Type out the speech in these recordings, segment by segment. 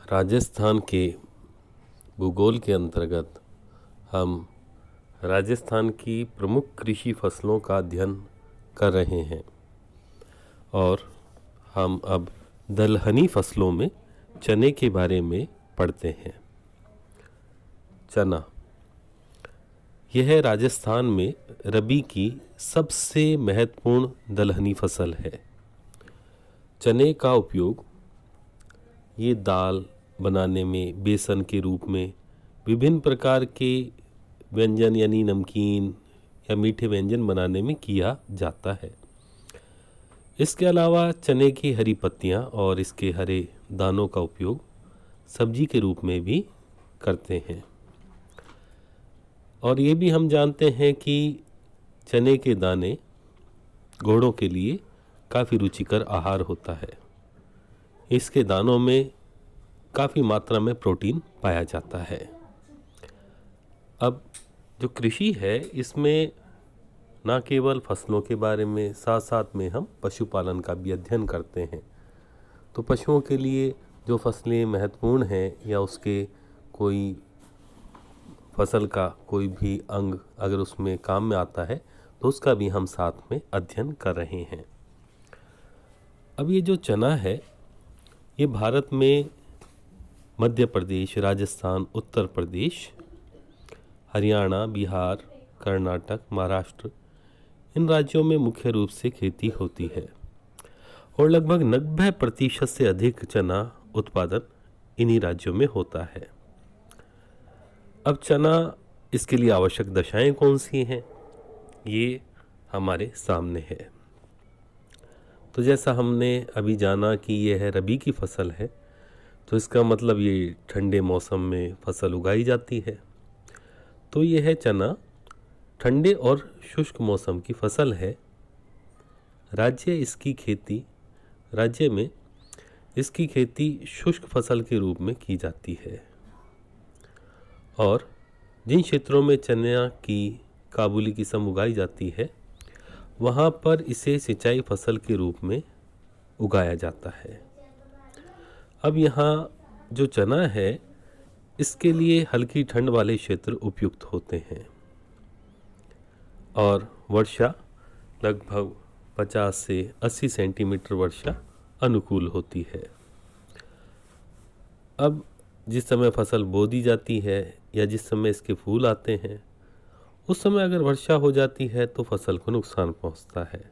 राजस्थान के भूगोल के अंतर्गत हम राजस्थान की प्रमुख कृषि फसलों का अध्ययन कर रहे हैं और हम अब दलहनी फसलों में चने के बारे में पढ़ते हैं। चना यह राजस्थान में रबी की सबसे महत्वपूर्ण दलहनी फसल है। चने का उपयोग ये दाल बनाने में, बेसन के रूप में, विभिन्न प्रकार के व्यंजन यानी नमकीन या मीठे व्यंजन बनाने में किया जाता है। इसके अलावा चने की हरी पत्तियां और इसके हरे दानों का उपयोग सब्जी के रूप में भी करते हैं। और ये भी हम जानते हैं कि चने के दाने घोड़ों के लिए काफ़ी रुचिकर आहार होता है। इसके दानों में काफ़ी मात्रा में प्रोटीन पाया जाता है। अब जो कृषि है इसमें न केवल फसलों के बारे में, साथ साथ में हम पशुपालन का भी अध्ययन करते हैं। तो पशुओं के लिए जो फसलें महत्वपूर्ण हैं या उसके कोई फसल का कोई भी अंग अगर उसमें काम में आता है तो उसका भी हम साथ में अध्ययन कर रहे हैं। अब ये जो चना है ये भारत में मध्य प्रदेश, राजस्थान, उत्तर प्रदेश, हरियाणा, बिहार, कर्नाटक, महाराष्ट्र इन राज्यों में मुख्य रूप से खेती होती है और लगभग 90% से अधिक चना उत्पादन इन्हीं राज्यों में होता है। अब चना, इसके लिए आवश्यक दशाएं कौन सी हैं ये हमारे सामने है। तो जैसा हमने अभी जाना कि यह है रबी की फसल है, तो इसका मतलब ये ठंडे मौसम में फसल उगाई जाती है। तो यह है चना ठंडे और शुष्क मौसम की फसल है। राज्य में इसकी खेती शुष्क फसल के रूप में की जाती है और जिन क्षेत्रों में चना की काबुली किस्म उगाई जाती है वहाँ पर इसे सिंचाई फसल के रूप में उगाया जाता है। अब यहाँ जो चना है इसके लिए हल्की ठंड वाले क्षेत्र उपयुक्त होते हैं और वर्षा लगभग 50 से 80 सेंटीमीटर वर्षा अनुकूल होती है। अब जिस समय फसल बो दी जाती है या जिस समय इसके फूल आते हैं उस समय अगर वर्षा हो जाती है तो फसल को नुकसान पहुंचता है।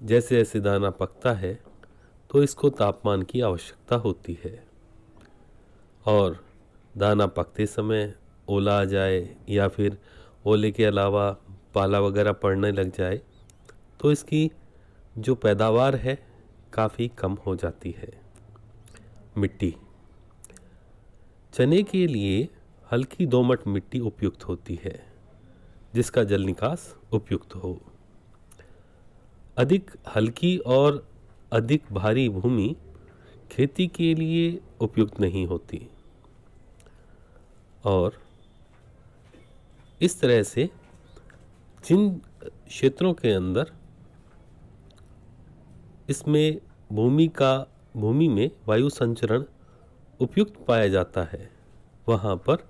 जैसे जैसे दाना पकता है तो इसको तापमान की आवश्यकता होती है और दाना पकते समय ओला आ जाए या फिर ओले के अलावा पाला वगैरह पड़ने लग जाए तो इसकी जो पैदावार है काफ़ी कम हो जाती है। मिट्टी, चने के लिए हल्की दोमट मिट्टी उपयुक्त होती है जिसका जल निकास उपयुक्त हो। अधिक हल्की और अधिक भारी भूमि खेती के लिए उपयुक्त नहीं होती और इस तरह से जिन क्षेत्रों के अंदर इसमें भूमि में वायु संचरण उपयुक्त पाया जाता है वहाँ पर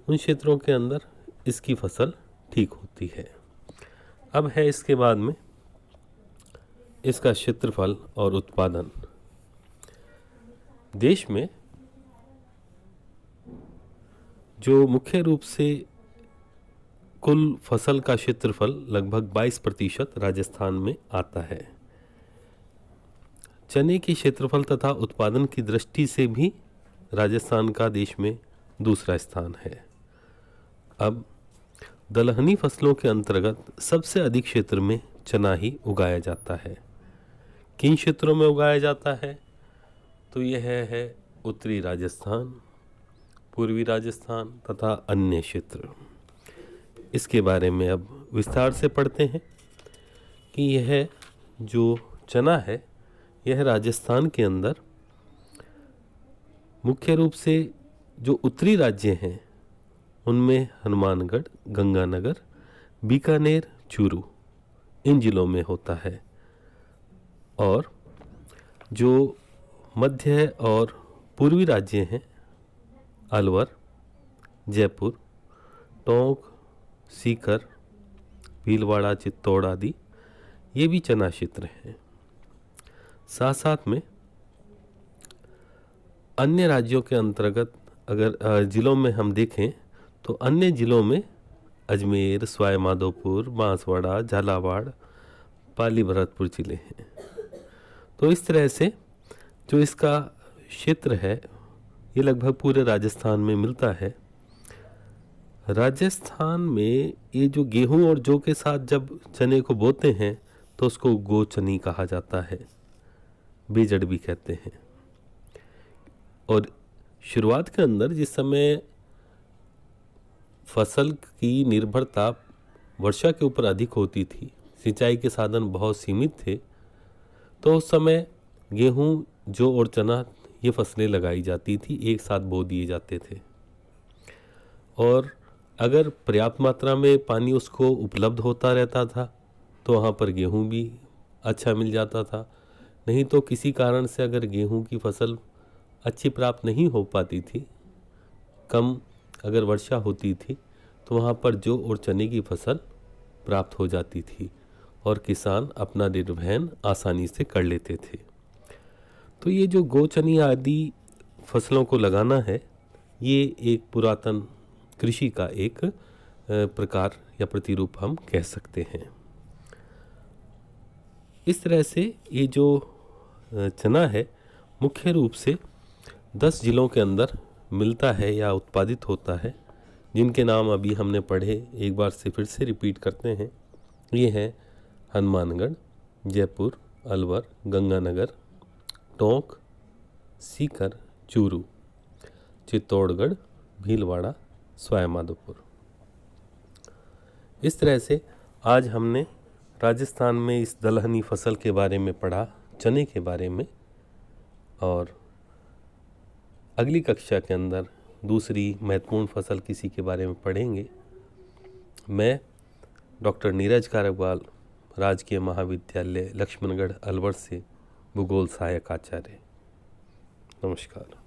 उन क्षेत्रों के अंदर इसकी फसल ठीक होती है। अब है इसके बाद में इसका क्षेत्रफल और उत्पादन। देश में जो मुख्य रूप से कुल फसल का क्षेत्रफल लगभग 22% राजस्थान में आता है। चने के क्षेत्रफल तथा उत्पादन की दृष्टि से भी राजस्थान का देश में दूसरा स्थान है। अब दलहनी फसलों के अंतर्गत सबसे अधिक क्षेत्र में चना ही उगाया जाता है। किन क्षेत्रों में उगाया जाता है तो यह है उत्तरी राजस्थान, पूर्वी राजस्थान तथा अन्य क्षेत्र। इसके बारे में अब विस्तार से पढ़ते हैं कि यह जो चना है यह राजस्थान के अंदर मुख्य रूप से जो उत्तरी राज्य हैं उनमें हनुमानगढ़, गंगानगर, बीकानेर, चूरू इन जिलों में होता है और जो मध्य और पूर्वी राज्य हैं अलवर, जयपुर, टोंक, सीकर, भीलवाड़ा, चित्तौड़ आदि, ये भी चना क्षेत्र हैं। साथ साथ में अन्य राज्यों के अंतर्गत अगर ज़िलों में हम देखें तो अन्य ज़िलों में अजमेर, सवाई माधोपुर, बांसवाड़ा, झालावाड़, पाली भरतपुर ज़िले हैं। तो इस तरह से जो इसका क्षेत्र है ये लगभग पूरे राजस्थान में मिलता है। राजस्थान में ये जो गेहूं और जौ के साथ जब चने को बोते हैं तो उसको गोचनी कहा जाता है, बेजड़ भी कहते हैं। और शुरुआत के अंदर जिस समय फसल की निर्भरता वर्षा के ऊपर अधिक होती थी, सिंचाई के साधन बहुत सीमित थे, तो उस समय गेहूं, जौ और चना ये फसलें लगाई जाती थी, एक साथ बो दिए जाते थे। और अगर पर्याप्त मात्रा में पानी उसको उपलब्ध होता रहता था तो वहाँ पर गेहूं भी अच्छा मिल जाता था। नहीं तो किसी कारण से अगर गेहूं की फसल अच्छी प्राप्त नहीं हो पाती थी, कम अगर वर्षा होती थी, तो वहाँ पर जौ और चने की फसल प्राप्त हो जाती थी और किसान अपना निर्वहन आसानी से कर लेते थे। तो ये जो गोचनी आदि फसलों को लगाना है, ये एक पुरातन कृषि का एक प्रकार या प्रतिरूप हम कह सकते हैं। इस तरह से ये जो चना है मुख्य रूप से 10 जिलों के अंदर मिलता है या उत्पादित होता है, जिनके नाम अभी हमने पढ़े, एक बार से फिर से रिपीट करते हैं। ये हैं हनुमानगढ़, जयपुर, अलवर, गंगानगर, टोंक, सीकर, चूरू, चित्तौड़गढ़, भीलवाड़ा, सवाई माधोपुर। इस तरह से आज हमने राजस्थान में इस दलहनी फसल के बारे में पढ़ा, चने के बारे में, और अगली कक्षा के अंदर दूसरी महत्वपूर्ण फसल किसी के बारे में पढ़ेंगे। मैं डॉक्टर नीरज कारकवाल, राजकीय महाविद्यालय लक्ष्मणगढ़ अलवर से भूगोल सहायक आचार्य। नमस्कार।